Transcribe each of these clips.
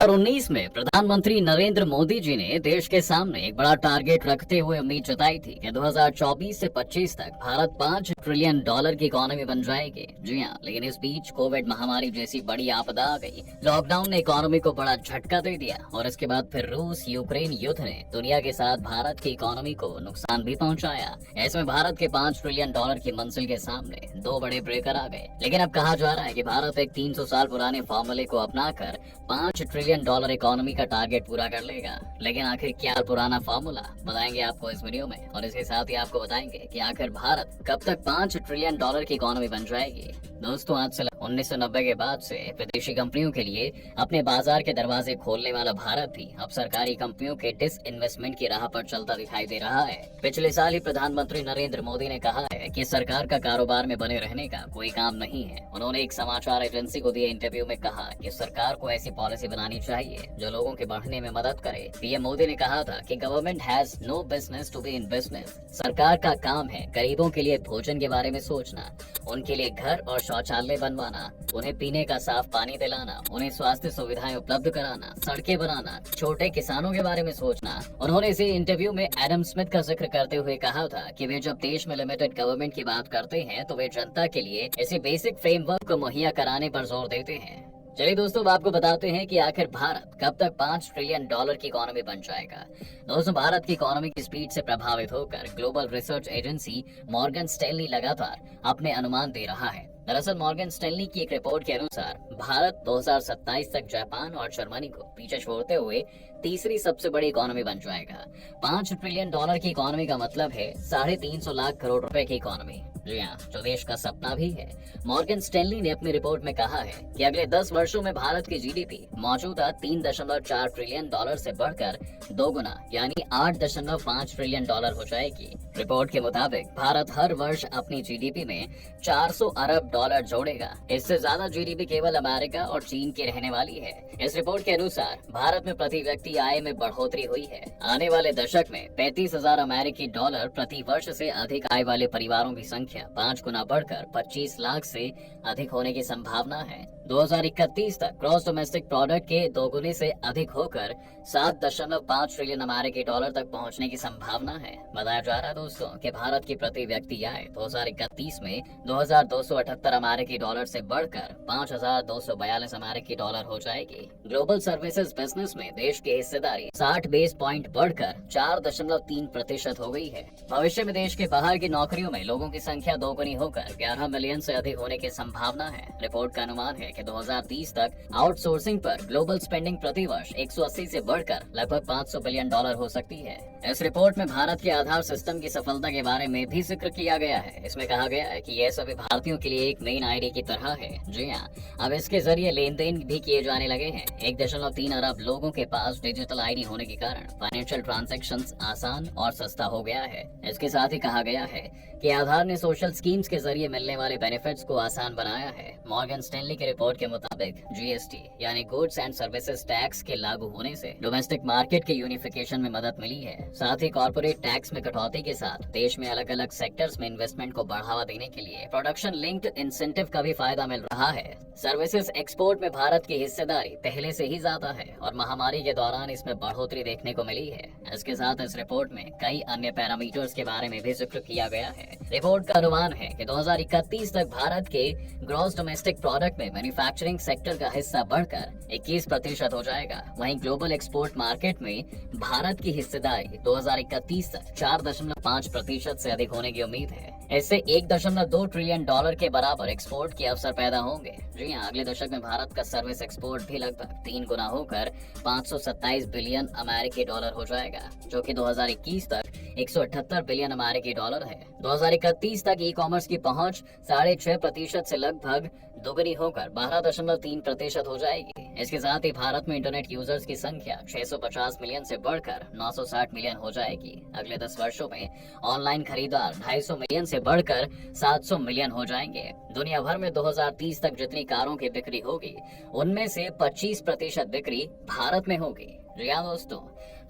2019 में प्रधानमंत्री नरेंद्र मोदी जी ने देश के सामने एक बड़ा टारगेट रखते हुए उम्मीद जताई थी कि 2024 से 25 तक भारत $5 ट्रिलियन की इकोनॉमी बन जाएगी। जी हाँ, लेकिन इस बीच कोविड महामारी जैसी बड़ी आपदा आ गई। लॉकडाउन ने इकोनॉमी को बड़ा झटका दे दिया और इसके बाद फिर रूस यूक्रेन युद्ध ने दुनिया के साथ भारत की इकोनॉमी को नुकसान भी पहुँचाया। ऐसे में भारत के $5 ट्रिलियन की मंजिल के सामने दो बड़े ब्रेकर आ गए। लेकिन अब कहा जा रहा है कि भारत एक 300 साल पुराने फॉर्मूले को अपनाकर $5 ट्रिलियन इकोनॉमी का टारगेट पूरा कर लेगा। लेकिन आखिर क्या पुराना फॉर्मूला, बताएंगे आपको इस वीडियो में। और इसके साथ ही आपको बताएंगे कि आखिर भारत कब तक $5 ट्रिलियन की इकोनॉमी बन जाएगी। दोस्तों, आज से 1990 के बाद से विदेशी कंपनियों के लिए अपने बाजार के दरवाजे खोलने वाला भारत भी अब सरकारी कंपनियों के डिसइन्वेस्टमेंट की राह पर चलता दिखाई दे रहा है। पिछले साल ही प्रधानमंत्री नरेंद्र मोदी ने कहा है कि सरकार का कारोबार में बने रहने का कोई काम नहीं है। उन्होंने एक समाचार एजेंसी को दिए इंटरव्यू में कहा कि सरकार को ऐसी पॉलिसी बनानी चाहिए जो लोगों के बढ़ने में मदद करे। पीएम मोदी ने कहा था कि government has no business to be in business. सरकार का काम है गरीबों के लिए भोजन के बारे में सोचना, उनके लिए घर और शौचालय बनवाना, उन्हें पीने का साफ पानी दिलाना, उन्हें स्वास्थ्य सुविधाएं उपलब्ध कराना, सड़कें बनाना, छोटे किसानों के बारे में सोचना। उन्होंने इसी इंटरव्यू में एडम स्मिथ का जिक्र करते हुए कहा था कि वे जब देश में लिमिटेड गवर्नमेंट की बात करते हैं तो वे जनता के लिए ऐसे बेसिक फ्रेमवर्क को मुहैया कराने पर जोर देते हैं। चलिए दोस्तों, आपको बताते हैं कि आखिर भारत कब तक $5 ट्रिलियन की इकोनॉमी बन जाएगा। दोस्तों, भारत की इकोनॉमी की स्पीड से प्रभावित होकर global research agency Morgan Stanley लगातार अपने अनुमान दे रहा है। दरअसल मॉर्गन स्टैनली की एक रिपोर्ट के अनुसार भारत 2027 तक जापान और जर्मनी को पीछे छोड़ते हुए तीसरी सबसे बड़ी इकोनॉमी बन जाएगा। $5 ट्रिलियन की इकोनॉमी का मतलब है 350 लाख करोड़ रुपए की इकोनॉमी। जी हाँ, जो देश का सपना भी है। मॉर्गन स्टैनली ने अपनी रिपोर्ट में कहा है कि अगले 10 वर्षों में भारत की जीडीपी मौजूदा $3.4 ट्रिलियन से बढ़कर दोगुना यानी $8.5 ट्रिलियन हो जाएगी। रिपोर्ट के मुताबिक भारत हर वर्ष अपनी जीडीपी में $400 अरब जोड़ेगा। इससे ज्यादा जीडीपी केवल अमेरिका और चीन की रहने वाली है। इस रिपोर्ट के अनुसार भारत में प्रति व्यक्ति आय में बढ़ोतरी हुई है। आने वाले दशक में 35,000 अमेरिकी डॉलर प्रति वर्ष से अधिक आय वाले परिवारों की संख्या 5 गुना बढ़कर 25 लाख से अधिक होने की संभावना है। 2031 तक ग्रॉस डोमेस्टिक प्रोडक्ट के दोगुने से अधिक होकर $7.5 ट्रिलियन अमेरिकी डॉलर तक पहुंचने की संभावना है। बताया जा रहा है दोस्तों कि भारत की प्रति व्यक्ति आय 2031 में $2,278 अमेरिकी डॉलर से बढ़कर $5,242 अमेरिकी डॉलर हो जाएगी। ग्लोबल सर्विसेज बिजनेस में देश की हिस्सेदारी 60 बेस पॉइंट बढ़कर 4.3% हो गई है। भविष्य में देश के बाहर की नौकरियों में लोगों की संख्या दोगुनी होकर 11 मिलियन से अधिक होने की संभावना है। रिपोर्ट का अनुमान है कि 2030 तक आउटसोर्सिंग पर ग्लोबल स्पेंडिंग प्रति वर्ष 180 से बढ़कर लगभग $500 बिलियन हो सकती है। इस रिपोर्ट में भारत के आधार सिस्टम की सफलता के बारे में भी जिक्र किया गया है। इसमें कहा गया है कि यह सभी भारतीयों के लिए एक मेन आईडी की तरह है। जी हाँ, अब इसके जरिए लेन देन भी किए जाने लगे हैं। 1.3 अरब लोगों के पास डिजिटल आईडी होने के कारण फाइनेंशियल ट्रांजैक्शंस आसान और सस्ता हो गया है। इसके साथ ही कहा गया है कि आधार ने सोशल स्कीम्स के जरिए मिलने वाले बेनिफिट्स को आसान बनाया है। मॉर्गन स्टैनली की रिपोर्ट के मुताबिक जीएसटी यानी गुड्स एंड सर्विसेज टैक्स के लागू होने से डोमेस्टिक मार्केट के यूनिफिकेशन में मदद मिली है। साथ ही कॉर्पोरेट टैक्स में कटौती के साथ देश में अलग अलग सेक्टर्स में इन्वेस्टमेंट को बढ़ावा देने के लिए प्रोडक्शन लिंक्ड इंसेंटिव का भी फायदा मिल रहा है। सर्विसेज एक्सपोर्ट में भारत की हिस्सेदारी पहले से ही ज्यादा है और महामारी के दौरान इसमें बढ़ोतरी देखने को मिली है। इसके साथ इस रिपोर्ट में कई अन्य पैरामीटर्स के बारे में भी जिक्र किया गया है। रिपोर्ट का अनुमान है कि 2031 तक भारत के ग्रॉस डोमेस्टिक प्रोडक्ट में मैन्युफैक्चरिंग सेक्टर का हिस्सा बढ़कर 21% हो जाएगा। वहीं ग्लोबल एक्सपोर्ट मार्केट में भारत की हिस्सेदारी 2031 तक 4.5% से अधिक होने की उम्मीद है। इससे $1.2 ट्रिलियन के बराबर एक्सपोर्ट के अवसर पैदा होंगे। जी हाँ, अगले दशक में भारत का सर्विस एक्सपोर्ट भी लगभग 3 गुना होकर 527 बिलियन अमेरिकी डॉलर हो जाएगा, जो कि 2021 तक 178 बिलियन अमेरिकी डॉलर है। 2031 तक ई कॉमर्स की पहुंच 6.5% से लगभग दोगुनी होकर 12.3% हो जाएगी। इसके साथ ही भारत में इंटरनेट यूजर्स की संख्या 650 मिलियन से बढ़कर 960 मिलियन हो जाएगी। अगले 10 वर्षों में ऑनलाइन खरीदार 250 मिलियन से बढ़कर 700 मिलियन हो जाएंगे। दुनिया भर में 2030 तक जितनी कारों की बिक्री होगी, उनमें से 25% बिक्री भारत में होगी। जी हाँ दोस्तों,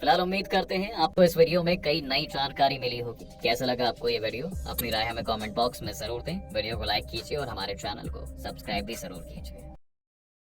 फिलहाल उम्मीद करते हैं आपको इस वीडियो में कई नई जानकारी मिली होगी। कैसा लगा आपको ये वीडियो? अपनी राय हमें कमेंट बॉक्स में जरूर दें। वीडियो को लाइक कीजिए और हमारे चैनल को सब्सक्राइब भी जरूर कीजिए।